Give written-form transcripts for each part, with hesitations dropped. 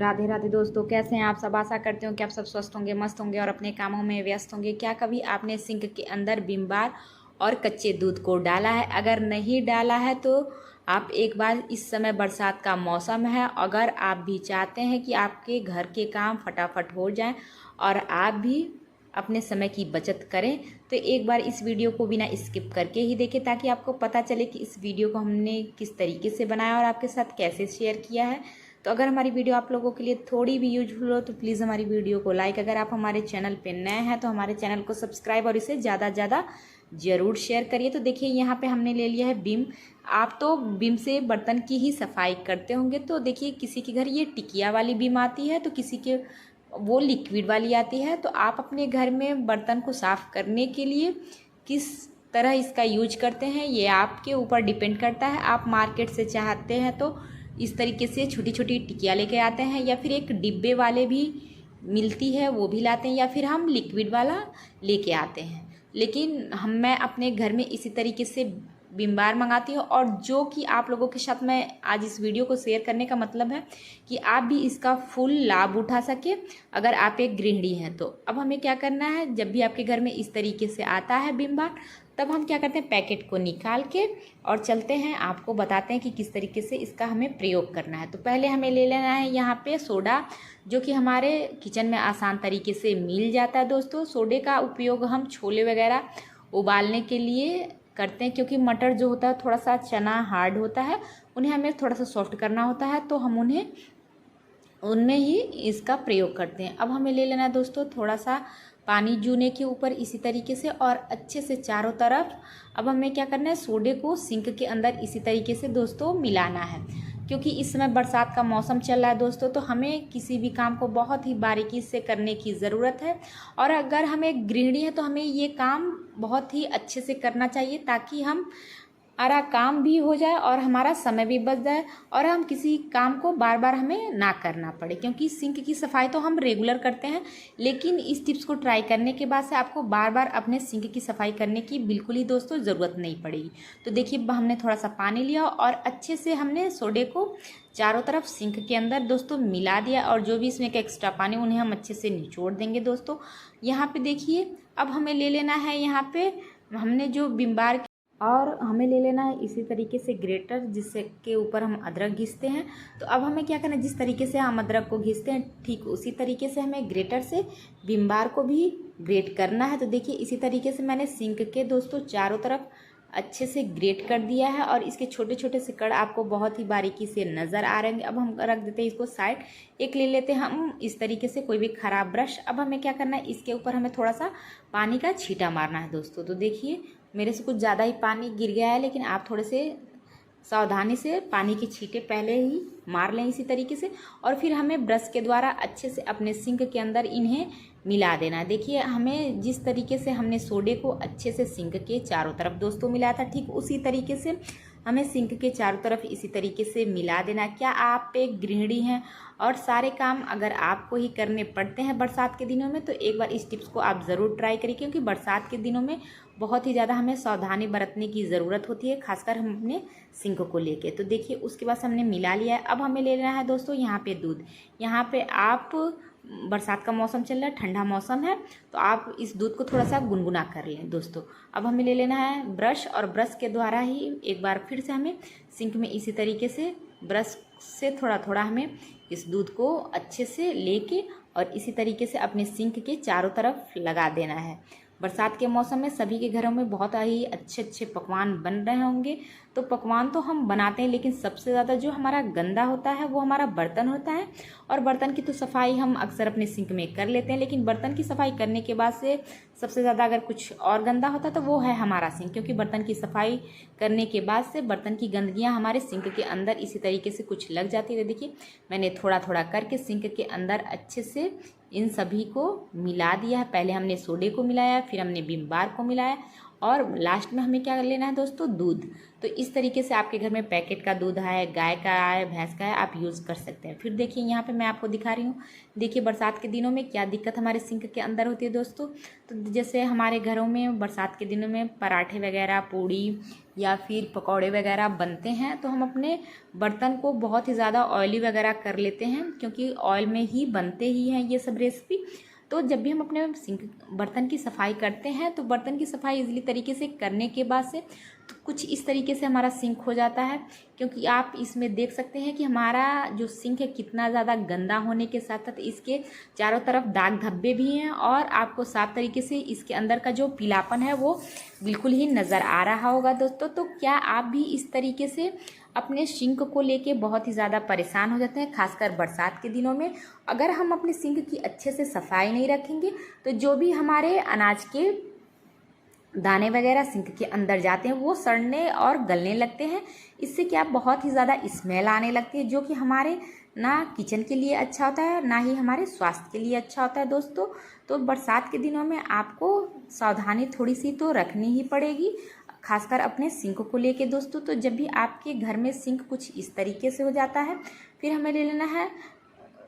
राधे राधे दोस्तों, कैसे हैं आप सब। आशा करते हो कि आप सब स्वस्थ होंगे, मस्त होंगे और अपने कामों में व्यस्त होंगे। क्या कभी आपने सिंक के अंदर विम बार और कच्चे दूध को डाला है? अगर नहीं डाला है तो आप एक बार, इस समय बरसात का मौसम है, अगर आप भी चाहते हैं कि आपके घर के काम फटाफट हो जाएं और आप भी अपने समय की बचत करें, तो एक बार इस वीडियो को बिना स्किप करके ही देखें, ताकि आपको पता चले कि इस वीडियो को हमने किस तरीके से बनाया और आपके साथ कैसे शेयर किया है। तो अगर हमारी वीडियो आप लोगों के लिए थोड़ी भी यूजफुल हो तो प्लीज़ हमारी वीडियो को लाइक, अगर आप हमारे चैनल पे नए हैं तो हमारे चैनल को सब्सक्राइब और इसे ज़्यादा से ज़्यादा ज़रूर शेयर करिए। तो देखिए यहाँ पे हमने ले लिया है विम। आप तो विम से बर्तन की ही सफाई करते होंगे, तो देखिए किसी के घर ये टिकिया वाली विम आती है, तो किसी के वो लिक्विड वाली आती है। तो आप अपने घर में बर्तन को साफ़ करने के लिए किस तरह इसका यूज करते हैं ये आपके ऊपर डिपेंड करता है। आप मार्केट से चाहते हैं तो इस तरीके से छोटी छोटी टिकिया लेके आते हैं, या फिर एक डिब्बे वाले भी मिलती है वो भी लाते हैं, या फिर हम लिक्विड वाला लेके आते हैं। लेकिन मैं अपने घर में इसी तरीके से विम बार मंगाती हूँ, और जो कि आप लोगों के साथ मैं आज इस वीडियो को शेयर करने का मतलब है कि आप भी इसका फुल लाभ उठा सके अगर आप एक गृहिणी हैं तो। अब हमें क्या करना है, जब भी आपके घर में इस तरीके से आता है विम बार, तब हम क्या करते हैं, पैकेट को निकाल के और चलते हैं, आपको बताते हैं कि किस तरीके से इसका हमें प्रयोग करना है। तो पहले हमें ले लेना है यहाँ पे सोडा, जो कि हमारे किचन में आसान तरीके से मिल जाता है दोस्तों। सोडे का उपयोग हम छोले वगैरह उबालने के लिए करते हैं, क्योंकि मटर जो होता है थोड़ा सा चना हार्ड होता है, उन्हें हमें थोड़ा सा सॉफ्ट करना होता है, तो हम उनमें ही इसका प्रयोग करते हैं। अब हमें ले लेना है दोस्तों थोड़ा सा पानी जूने के ऊपर इसी तरीके से, और अच्छे से चारों तरफ अब हमें क्या करना है, सोडे को सिंक के अंदर इसी तरीके से दोस्तों मिलाना है। क्योंकि इस समय बरसात का मौसम चल रहा है दोस्तों, तो हमें किसी भी काम को बहुत ही बारीकी से करने की ज़रूरत है। और अगर हम एक गृहिणी है तो हमें ये काम बहुत ही अच्छे से करना चाहिए, ताकि हमारा काम भी हो जाए और हमारा समय भी बच जाए, और हम किसी काम को बार बार हमें ना करना पड़े। क्योंकि सिंक की सफाई तो हम रेगुलर करते हैं, लेकिन इस टिप्स को ट्राई करने के बाद से आपको बार बार अपने सिंक की सफाई करने की बिल्कुल ही दोस्तों ज़रूरत नहीं पड़ेगी। तो देखिए हमने थोड़ा सा पानी लिया और अच्छे से हमने सोडे को चारों तरफ सिंक के अंदर दोस्तों मिला दिया, और जो भी इसमें का एक्स्ट्रा पानी उन्हें हम अच्छे से निचोड़ देंगे दोस्तों। यहाँ पे देखिए अब हमें ले लेना है, यहाँ पे हमने जो विम बार, और हमें ले लेना है इसी तरीके से ग्रेटर, जिससे के ऊपर हम अदरक घिसते हैं। तो अब हमें क्या करना है, जिस तरीके से हम अदरक को घिसते हैं ठीक उसी तरीके से हमें ग्रेटर से विम बार को भी ग्रेट करना है। तो देखिए इसी तरीके से मैंने सिंक के दोस्तों चारों तरफ अच्छे से ग्रेट कर दिया है, और इसके छोटे छोटे से कण आपको बहुत ही बारीकी से नज़र आ रहे हैं। अब हम रख देते हैं इसको साइड। एक ले लेते हैं हम इस तरीके से कोई भी ख़राब ब्रश। अब हमें क्या करना है, इसके ऊपर हमें थोड़ा सा पानी का छींटा मारना है दोस्तों। तो देखिए मेरे से कुछ ज़्यादा ही पानी गिर गया है, लेकिन आप थोड़े से सावधानी से पानी के छींटे पहले ही मार लें इसी तरीके से, और फिर हमें ब्रश के द्वारा अच्छे से अपने सिंक के अंदर इन्हें मिला देना है। देखिए हमें जिस तरीके से हमने सोडे को अच्छे से सिंक के चारों तरफ दोस्तों मिलाया था, ठीक उसी तरीके से हमें सिंक के चारों तरफ इसी तरीके से मिला देना। क्या आप एक गृहिणी हैं और सारे काम अगर आपको ही करने पड़ते हैं बरसात के दिनों में, तो एक बार इस टिप्स को आप ज़रूर ट्राई करिए। क्योंकि बरसात के दिनों में बहुत ही ज़्यादा हमें सावधानी बरतने की ज़रूरत होती है, खासकर हम अपने सिंक को लेके। तो देखिए उसके बाद हमने मिला लिया है। अब हमें ले लेना है दोस्तों यहाँ पे दूध। यहाँ पे आप, बरसात का मौसम चल रहा है, ठंडा मौसम है, तो आप इस दूध को थोड़ा सा गुनगुना कर लें दोस्तों। अब हमें ले लेना है ब्रश, और ब्रश के द्वारा ही एक बार फिर से हमें सिंक में इसी तरीके से ब्रश से थोड़ा थोड़ा हमें इस दूध को अच्छे से लेके और इसी तरीके से अपने सिंक के चारों तरफ लगा देना है। बरसात के मौसम में सभी के घरों में बहुत ही अच्छे अच्छे पकवान बन रहे होंगे। तो पकवान तो हम बनाते हैं, लेकिन सबसे ज़्यादा जो हमारा गंदा होता है वो हमारा बर्तन होता है। और बर्तन की तो सफाई हम अक्सर अपने सिंक में कर लेते हैं, लेकिन बर्तन की सफाई करने के बाद से सबसे ज़्यादा अगर कुछ और गंदा होता है तो वो है हमारा सिंक। क्योंकि बर्तन की सफाई करने के बाद से बर्तन की गंदगियाँ हमारे सिंक के अंदर इसी तरीके से कुछ लग जाती है। देखिए मैंने थोड़ा थोड़ा करके सिंक के अंदर अच्छे से इन सभी को मिला दिया है। पहले हमने सोडे को मिलाया, फिर हमने विम बार को मिलाया, और लास्ट में हमें क्या लेना है दोस्तों, दूध। तो इस तरीके से आपके घर में पैकेट का दूध है, गाय का है, भैंस का है, आप यूज़ कर सकते हैं। फिर देखिए यहाँ पे मैं आपको दिखा रही हूँ। देखिए बरसात के दिनों में क्या दिक्कत हमारे सिंक के अंदर होती है दोस्तों। तो जैसे हमारे घरों में बरसात के दिनों में पराठे वगैरह, पूड़ी या फिर पकौड़े वगैरह बनते हैं तो हम अपने बर्तन को बहुत ही ज़्यादा ऑयली वगैरह कर लेते हैं, क्योंकि ऑयल में ही बनते ही हैं ये सब रेसिपी। तो जब भी हम अपने सिंक बर्तन की सफाई करते हैं तो बर्तन की सफाई इजीली तरीके से करने के बाद से तो कुछ इस तरीके से हमारा सिंक हो जाता है, क्योंकि आप इसमें देख सकते हैं कि हमारा जो सिंक है कितना ज़्यादा गंदा होने के साथ साथ इसके चारों तरफ दाग धब्बे भी हैं और आपको साफ तरीके से इसके अंदर का जो पीलापन है वो बिल्कुल ही नज़र आ रहा होगा दोस्तों। तो क्या आप भी इस तरीके से अपने सिंक को लेके बहुत ही ज़्यादा परेशान हो जाते हैं, खासकर बरसात के दिनों में? अगर हम अपने सिंक की अच्छे से सफाई नहीं रखेंगे तो जो भी हमारे अनाज के दाने वगैरह सिंक के अंदर जाते हैं वो सड़ने और गलने लगते हैं। इससे क्या बहुत ही ज़्यादा स्मेल आने लगती है, जो कि हमारे ना किचन के लिए अच्छा होता है ना ही हमारे स्वास्थ्य के लिए अच्छा होता है दोस्तों। तो बरसात के दिनों में आपको सावधानी थोड़ी सी तो रखनी ही पड़ेगी, खासकर अपने सिंक को लेके दोस्तों। तो जब भी आपके घर में सिंक कुछ इस तरीके से हो जाता है, फिर हमें ले लेना है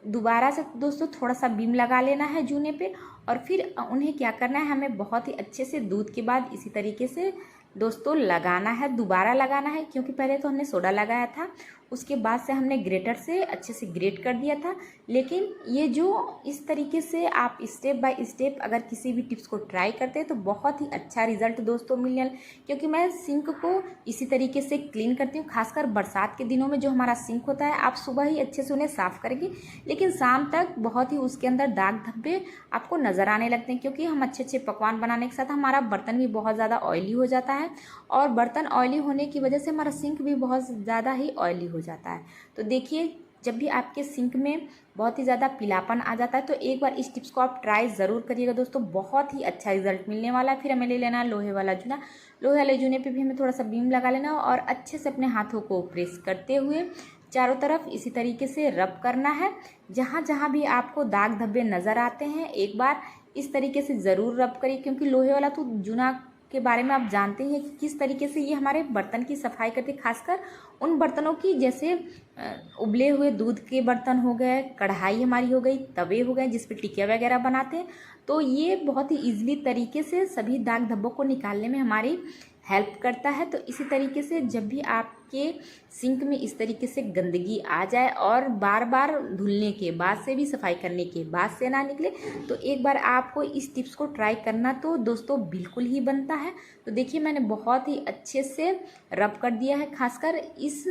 दोबारा से दोस्तों थोड़ा सा बीम लगा लेना है जूने पे, और फिर उन्हें क्या करना है, हमें बहुत ही अच्छे से दूध के बाद इसी तरीके से दोस्तों लगाना है, दोबारा लगाना है, क्योंकि पहले तो हमने सोडा लगाया था, उसके बाद से हमने ग्रेटर से अच्छे से ग्रेट कर दिया था। लेकिन ये जो इस तरीके से आप स्टेप बाय स्टेप अगर किसी भी टिप्स को ट्राई करते हैं तो बहुत ही अच्छा रिजल्ट दोस्तों मिलने, क्योंकि मैं सिंक को इसी तरीके से क्लीन करती हूँ। खासकर बरसात के दिनों में जो हमारा सिंक होता है, आप सुबह ही अच्छे से उन्हें साफ़ करेंगे, लेकिन शाम तक बहुत ही उसके अंदर दाग धब्बे आपको नज़र आने लगते हैं, क्योंकि हम अच्छे अच्छे पकवान बनाने के साथ हमारा बर्तन भी बहुत ज़्यादा ऑयली हो जाता है, और बर्तन ऑयली होने की वजह से हमारा सिंक भी बहुत ज़्यादा ही ऑयली हो जाता है। तो देखिए, जब भी आपके सिंक में बहुत ही ज़्यादा पीलापन आ जाता है तो एक बार इस टिप्स को आप ट्राई ज़रूर करिएगा दोस्तों, बहुत ही अच्छा रिजल्ट मिलने वाला है। फिर हमें ले लेना है लोहे वाला जूना। लोहे वाले जूने पे भी हमें थोड़ा सा बीम लगा लेना और अच्छे से अपने हाथों को प्रेस करते हुए चारों तरफ इसी तरीके से रब करना है। जहाँ जहाँ भी आपको दाग धब्बे नज़र आते हैं एक बार इस तरीके से ज़रूर रब करिए, क्योंकि लोहे वाला तो जूना के बारे में आप जानते हैं कि किस तरीके से ये हमारे बर्तन की सफाई करते हैं, खासकर उन बर्तनों की जैसे उबले हुए दूध के बर्तन हो गए, कढ़ाई हमारी हो गई, तवे हो गए जिस पे टिकिया वगैरह बनाते हैं। तो ये बहुत ही ईजिली तरीके से सभी दाग धब्बों को निकालने में हमारी हेल्प करता है। तो इसी तरीके से जब भी आपके सिंक में इस तरीके से गंदगी आ जाए और बार बार धुलने के बाद से भी सफाई करने के बाद से ना निकले, तो एक बार आपको इस टिप्स को ट्राई करना तो दोस्तों बिल्कुल ही बनता है। तो देखिए, मैंने बहुत ही अच्छे से रब कर दिया है, खासकर इस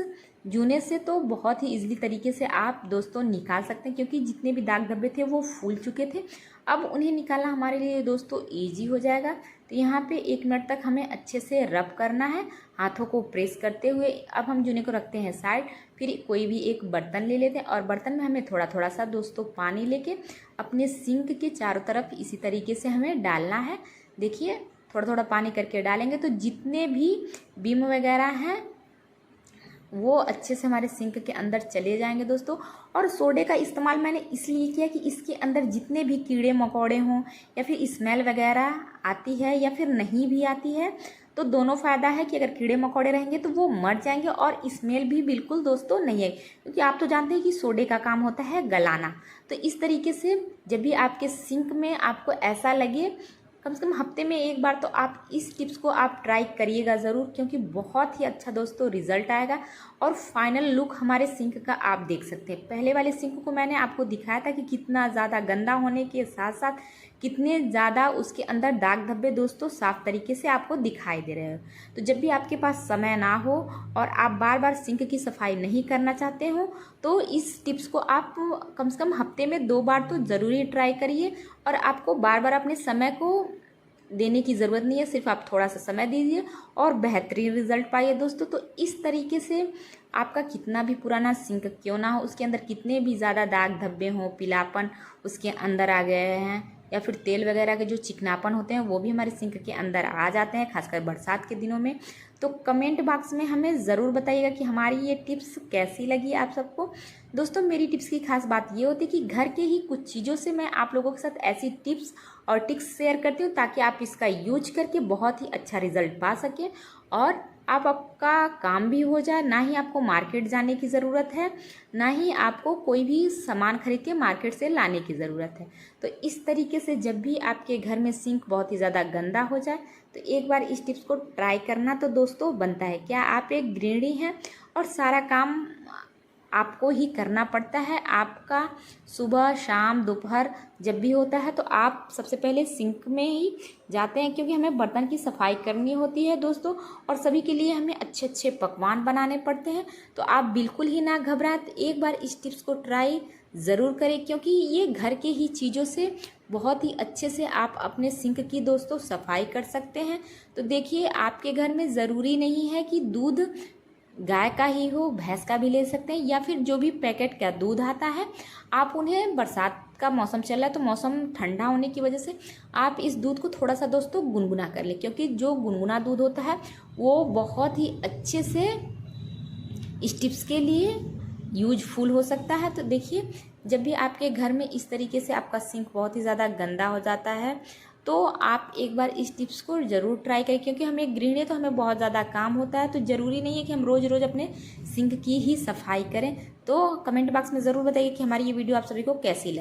जूने से तो बहुत ही इजीली तरीके से आप दोस्तों निकाल सकते हैं, क्योंकि जितने भी दाग धब्बे थे वो फूल चुके थे। अब उन्हें निकालना हमारे लिए दोस्तों ईजी हो जाएगा। तो यहाँ पे 1 मिनट तक हमें अच्छे से रब करना है हाथों को प्रेस करते हुए। अब हम जूने को रखते हैं साइड, फिर कोई भी एक बर्तन ले लेते हैं और बर्तन में हमें थोड़ा थोड़ा सा दोस्तों पानी लेके अपने सिंक के चारों तरफ इसी तरीके से हमें डालना है। देखिए, थोड़ा थोड़ा पानी करके डालेंगे तो जितने भी बीम वगैरह हैं वो अच्छे से हमारे सिंक के अंदर चले जाएंगे दोस्तों। और सोडे का इस्तेमाल मैंने इसलिए किया कि इसके अंदर जितने भी कीड़े मकोड़े हों या फिर स्मेल वगैरह आती है या फिर नहीं भी आती है, तो दोनों फ़ायदा है कि अगर कीड़े मकोड़े रहेंगे तो वो मर जाएंगे और स्मेल भी बिल्कुल दोस्तों नहीं है, क्योंकि आप तो जानते हैं कि सोडे का काम होता है गलाना। तो इस तरीके से जब भी आपके सिंक में आपको ऐसा लगे, कम से कम हफ्ते में एक बार तो आप इस टिप्स को आप ट्राई करिएगा ज़रूर, क्योंकि बहुत ही अच्छा दोस्तों रिजल्ट आएगा। और फाइनल लुक हमारे सिंक का आप देख सकते हैं। पहले वाले सिंक को मैंने आपको दिखाया था कि कितना ज़्यादा गंदा होने के साथ साथ कितने ज़्यादा उसके अंदर दाग धब्बे दोस्तों साफ तरीके से आपको दिखाई दे रहे हो। तो जब भी आपके पास समय ना हो और आप बार बार सिंक की सफाई नहीं करना चाहते हो, तो इस टिप्स को आप कम से कम हफ्ते में 2 बार तो ज़रूरी ट्राई करिए। और आपको बार बार अपने समय को देने की ज़रूरत नहीं है, सिर्फ आप थोड़ा सा समय दीजिए और बेहतरीन रिजल्ट पाइए दोस्तों। तो इस तरीके से आपका कितना भी पुराना सिंक क्यों ना हो, उसके अंदर कितने भी ज़्यादा दाग धब्बे हों, पीलापन उसके अंदर आ गए हैं, या फिर तेल वगैरह के जो चिकनापन होते हैं वो भी हमारे सिंक के अंदर आ जाते हैं, खासकर बरसात के दिनों में। तो कमेंट बॉक्स में हमें ज़रूर बताइएगा कि हमारी ये टिप्स कैसी लगी आप सबको। दोस्तों, मेरी टिप्स की खास बात ये होती है कि घर के ही कुछ चीज़ों से मैं आप लोगों के साथ ऐसी टिप्स और ट्रिक्स शेयर करती हूँ ताकि आप इसका यूज करके बहुत ही अच्छा रिजल्ट पा सकें और आपका काम भी हो जाए, ना ही आपको मार्केट जाने की ज़रूरत है, ना ही आपको कोई भी सामान खरीद के मार्केट से लाने की ज़रूरत है। तो इस तरीके से जब भी आपके घर में सिंक बहुत ही ज़्यादा गंदा हो जाए तो एक बार इस टिप्स को ट्राई करना तो दोस्तों बनता है। क्या आप एक गृहिणी हैं और सारा काम आपको ही करना पड़ता है, आपका सुबह शाम दोपहर जब भी होता है तो आप सबसे पहले सिंक में ही जाते हैं, क्योंकि हमें बर्तन की सफाई करनी होती है दोस्तों, और सभी के लिए हमें अच्छे अच्छे पकवान बनाने पड़ते हैं। तो आप बिल्कुल ही ना घबराएं, एक बार इस टिप्स को ट्राई ज़रूर करें, क्योंकि ये घर के ही चीज़ों से बहुत ही अच्छे से आप अपने सिंक की दोस्तों सफाई कर सकते हैं। तो देखिए, आपके घर में ज़रूरी नहीं है कि दूध गाय का ही हो, भैंस का भी ले सकते हैं, या फिर जो भी पैकेट का दूध आता है आप उन्हें, बरसात का मौसम चल रहा है तो मौसम ठंडा होने की वजह से आप इस दूध को थोड़ा सा दोस्तों गुनगुना कर लें, क्योंकि जो गुनगुना दूध होता है वो बहुत ही अच्छे से इस टिप्स के लिए यूजफुल हो सकता है। तो देखिए, जब भी आपके घर में इस तरीके से आपका सिंक बहुत ही ज़्यादा गंदा हो जाता है तो आप एक बार इस टिप्स को ज़रूर ट्राई करें, क्योंकि हम एक गृहिणी तो हमें बहुत ज़्यादा काम होता है, तो ज़रूरी नहीं है कि हम रोज़ रोज़ अपने सिंक की ही सफाई करें। तो कमेंट बॉक्स में ज़रूर बताइए कि हमारी ये वीडियो आप सभी को कैसी लगी।